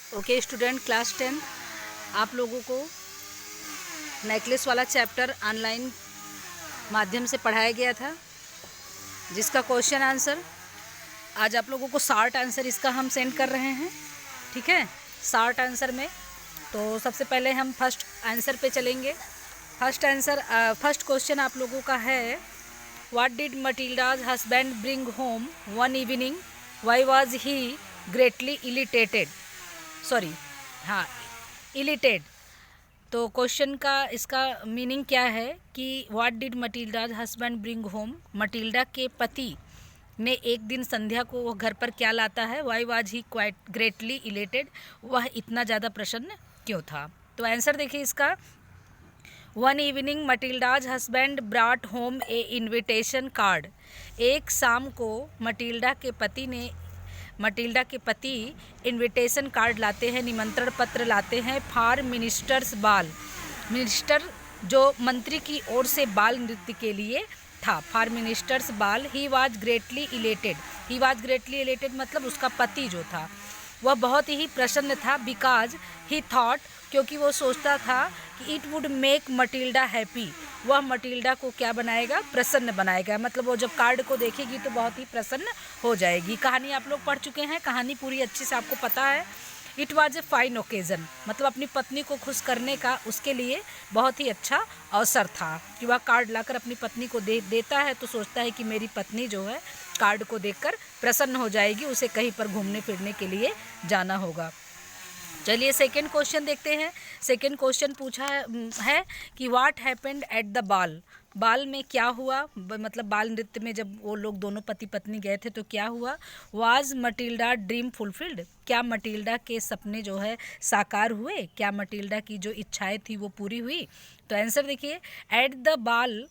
Okay student, class 10 आप लोगों को नेकलेस वाला चैप्टर ऑनलाइन माध्यम से पढ़ाया गया था, जिसका क्वेश्चन आंसर आज आप लोगों को शार्ट आंसर इसका हम सेंड कर रहे हैं। ठीक है, शार्ट आंसर में तो सबसे पहले हम फर्स्ट आंसर पे चलेंगे। फर्स्ट क्वेश्चन आप लोगों का है, what did Matilda's husband bring home one evening, why was he greatly elated, sorry हाँ इलिटेड। तो क्वेश्चन का इसका मीनिंग क्या है कि what did Matilda's husband bring home, Matilda के पति ने एक दिन संध्या को वो घर पर क्या लाता है, why was he quite greatly elated, वह इतना ज़्यादा प्रसन्न क्यों था। तो आंसर देखिए इसका, वन इवनिंग मटिल्डाज हस्बैंड ब्राट होम ए इनविटेशन कार्ड। एक शाम को मटिल्डा के पति इनविटेशन कार्ड लाते हैं, निमंत्रण पत्र लाते हैं फॉर मिनिस्टर्स बाल, मिनिस्टर जो मंत्री की ओर से बाल नृत्य के लिए था, फॉर मिनिस्टर्स बाल। ही वाज ग्रेटली इलेटेड मतलब उसका पति जो था वह बहुत ही प्रसन्न था, बिकॉज ही थॉट क्योंकि वो सोचता था कि it would make Matilda happy, वह मटिल्डा को क्या बनाएगा, प्रसन्न बनाएगा। मतलब वो जब कार्ड को देखेगी तो बहुत ही प्रसन्न हो जाएगी। कहानी आप लोग पढ़ चुके हैं, कहानी पूरी अच्छे से आपको पता है। It was a fine occasion मतलब अपनी पत्नी को खुश करने का उसके लिए बहुत ही अच्छा अवसर था कि वह कार्ड लाकर अपनी पत्नी को देता है, तो सोचता है कि मेरी पत्नी जो है कार्ड को देखकर प्रसन्न हो जाएगी, उसे कहीं पर घूमने फिरने के लिए जाना होगा। चलिए सेकंड क्वेश्चन देखते हैं। सेकंड क्वेश्चन पूछा है कि व्हाट हैपेंड एट द बाल, बाल में क्या हुआ, मतलब बाल नृत्य में जब वो लोग दोनों पति पत्नी गए थे तो क्या हुआ। वाज मटिल्डा ड्रीम फुलफिल्ड, क्या मटिल्डा के सपने जो है साकार हुए, क्या मटिल्डा की जो इच्छाएं थी वो पूरी हुई। तो आंसर देखिए, एट द बाल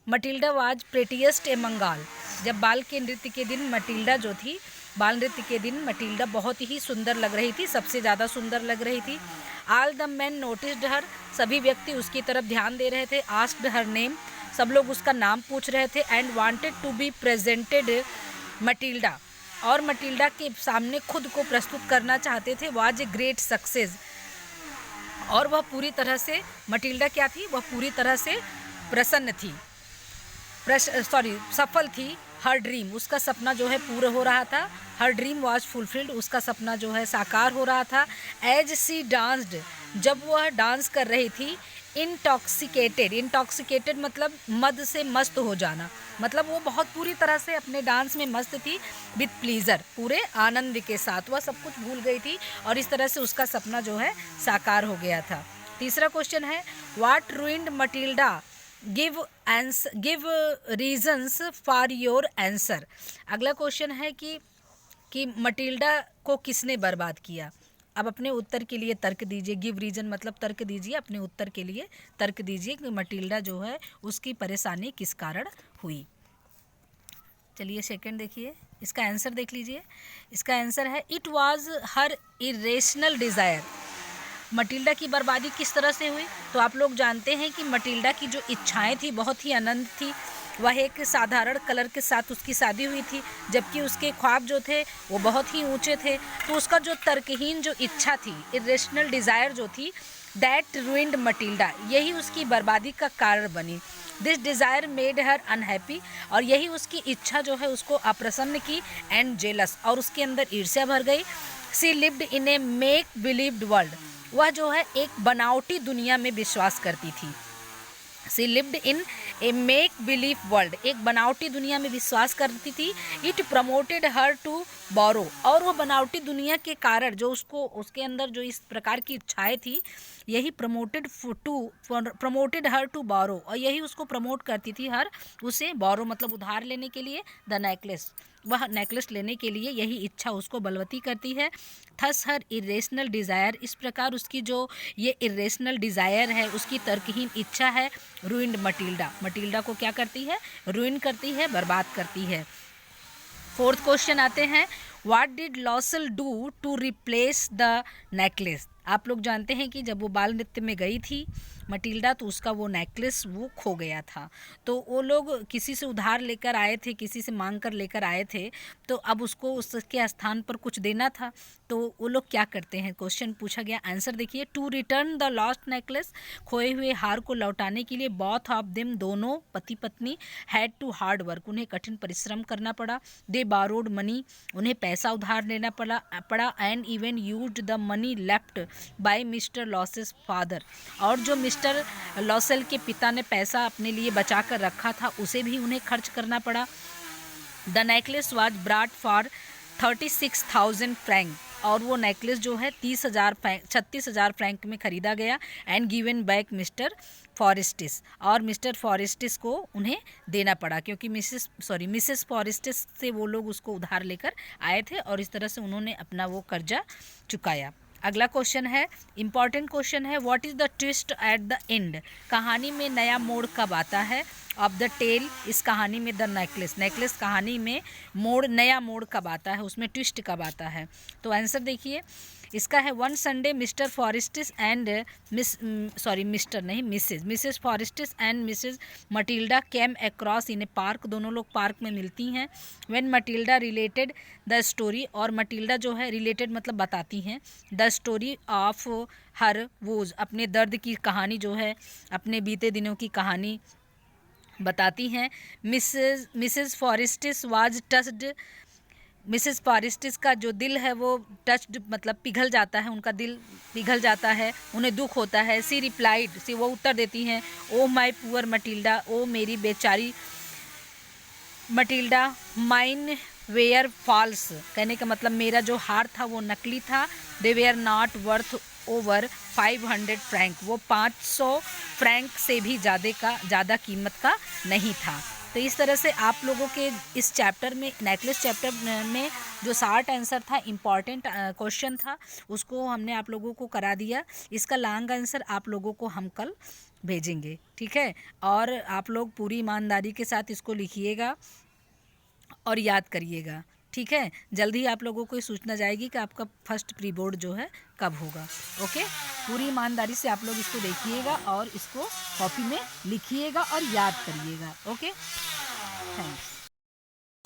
मटिल्डा वाज प्रेटिएस्ट एमंग ऑल, जब बाल के नृत्य के दिन मटिल्डा जो थी, बाल नृत्य के दिन मटिल्डा बहुत ही सुंदर लग रही थी, सबसे ज़्यादा सुंदर लग रही थी। ऑल द मैन नोटिस्ड हर, सभी व्यक्ति उसकी तरफ ध्यान दे रहे थे। आस्क्ड हर नेम, सब लोग उसका नाम पूछ रहे थे। And wanted to be presented Matilda, और मटिल्डा के सामने खुद को प्रस्तुत करना चाहते थे। वाज ए ग्रेट सक्सेस, और वह पूरी तरह से, मटिल्डा क्या थी, वह पूरी तरह से प्रसन्न थी, सफल थी। हर ड्रीम, उसका सपना जो है पूरा हो रहा था। हर ड्रीम वाज फुलफिल्ड, उसका सपना जो है साकार हो रहा था। एज सी डांस्ड, जब वह डांस कर रही थी। इंटॉक्सिकेटेड मतलब मद से मस्त हो जाना, मतलब वो बहुत पूरी तरह से अपने डांस में मस्त थी। विथ प्लीजर, पूरे आनंद के साथ वह सब कुछ भूल गई थी, और इस तरह से उसका सपना जो है साकार हो गया था। तीसरा क्वेश्चन है, what ruined Matilda, give reasons for your answer. अगला क्वेश्चन है कि मटिल्डा को किसने बर्बाद किया। अब अपने उत्तर के लिए तर्क दीजिए। गिव रीजन मतलब तर्क दीजिए, अपने उत्तर के लिए तर्क दीजिए कि मटिल्डा जो है उसकी परेशानी किस कारण हुई। चलिए सेकंड देखिए, इसका आंसर देख लीजिए। इसका आंसर है, it was her irrational desire. Matilda की बर्बादी किस तरह से हुई, तो आप लोग जानते हैं कि मटिल्डा की जो इच्छाएं थी बहुत ही अनंत थी। वह एक साधारण कलर के साथ उसकी शादी हुई थी, जबकि उसके ख्वाब जो थे वो बहुत ही ऊंचे थे। तो उसका जो तर्कहीन जो इच्छा थी, इरेशनल डिज़ायर जो थी, दैट रूइंड मटिल्डा, यही उसकी बर्बादी का कारण बनी। This desire made her unhappy, और यही उसकी इच्छा जो है उसको अप्रसन्न की। एंड जेलस, और उसके अंदर ईर्ष्या भर गई। She lived in a make believed world, वह जो है एक बनावटी दुनिया में विश्वास करती थी। She lived in a make believe world, एक बनावटी दुनिया में विश्वास करती थी। It promoted her to borrow, और वो बनावटी दुनिया के कारण जो उसके अंदर जो इस प्रकार की इच्छाएं थी, यही प्रमोटेड हर टू बोरो, और यही उसको प्रमोट करती थी हर उसे बोरो मतलब उधार लेने के लिए। द नेकलेस, वह नेकलेस लेने के लिए यही इच्छा उसको बलवती करती है। थस हर इरेशनल डिज़ायर, इस प्रकार उसकी जो ये इरेशनल डिज़ायर है, उसकी तर्कहीन इच्छा है, रूइंड मटिल्डा, मटिल्डा को क्या करती है, रूइन करती है, बर्बाद करती है। फोर्थ क्वेश्चन आते हैं, what did Loisel do to replace the necklace. आप लोग जानते हैं कि जब वो बाल नृत्य में गई थी मटिल्डा, तो उसका वो नेकलेस वो खो गया था। तो वो लोग किसी से उधार लेकर आए थे, किसी से मांग कर लेकर आए थे, तो अब उसको उसके स्थान पर कुछ देना था। तो वो लोग क्या करते हैं, क्वेश्चन पूछा गया, आंसर देखिए, to return the lost necklace, खोए हुए हार को लौटाने के लिए बोथ ऑफ देम, दोनों पति पत्नी, हैड टू हार्ड वर्क, उन्हें कठिन परिश्रम करना पड़ा। दे बारोड मनी, उन्हें पैसा उधार लेना पड़ा and even used the money left by mister losses father, और जो मिस्टर लॉसेल के पिता ने पैसा अपने लिए बचा कर रखा था उसे भी उन्हें खर्च करना पड़ा। The necklace was ब्राट for 36,000 Frank, और वो नेकलेस जो है 36,000 फ्रैंक में ख़रीदा गया एंड गिवन बैक मिस्टर फॉरेस्टिस, और मिस्टर फॉरेस्टिस को उन्हें देना पड़ा क्योंकि मिसेस फॉरेस्टिस से वो लोग उसको उधार लेकर आए थे और इस तरह से उन्होंने अपना वो कर्जा चुकाया। अगला क्वेश्चन है, इंपॉर्टेंट क्वेश्चन है, what is the twist at the end, कहानी में नया मोड़ कब आता है ऑफ द टेल, इस कहानी में द नेकलेस कहानी में नया मोड़ कब आता है, उसमें ट्विस्ट कब आता है। तो आंसर देखिए इसका है, one Sunday Mr Forestier and Mrs Forestier and Mrs Matilda came across in a park, दोनों लोग पार्क में मिलती हैं। When Matilda related the story, और मटिल्डा जो है रिलेटेड मतलब बताती हैं, the story of her woes, अपने दर्द की कहानी जो है, अपने बीते दिनों की कहानी बताती हैं। मिसेस फॉरेस्टिस वाज टच्ड, मिसेस फॉरेस्टिस का जो दिल है वो टच्ड मतलब पिघल जाता है, उनका दिल पिघल जाता है, उन्हें दुख होता है। सी रिप्लाइड, सी वो उत्तर देती हैं, ओ माई पुअर मटिल्डा, ओ मेरी बेचारी मटिल्डा, माइन वेयर फॉल्स, कहने का मतलब मेरा जो हार था वो नकली था। They were not worth over 500 franc, वो 500 फ्रैंक से भी ज़्यादा कीमत का नहीं था। तो इस तरह से आप लोगों के इस चैप्टर में, नेकलेस चैप्टर में जो शार्ट आंसर था, इम्पॉर्टेंट क्वेश्चन था, उसको हमने आप लोगों को करा दिया। इसका लॉन्ग आंसर आप लोगों को हम कल भेजेंगे, ठीक है। और आप लोग पूरी ईमानदारी के साथ इसको लिखिएगा और याद करिएगा, ठीक है। जल्दी ही आप लोगों को ये सूचना जाएगी कि आपका फर्स्ट प्री बोर्ड जो है कब होगा। ओके, पूरी ईमानदारी से आप लोग इसको देखिएगा और इसको कॉपी में लिखिएगा और याद करिएगा। Okay, thanks.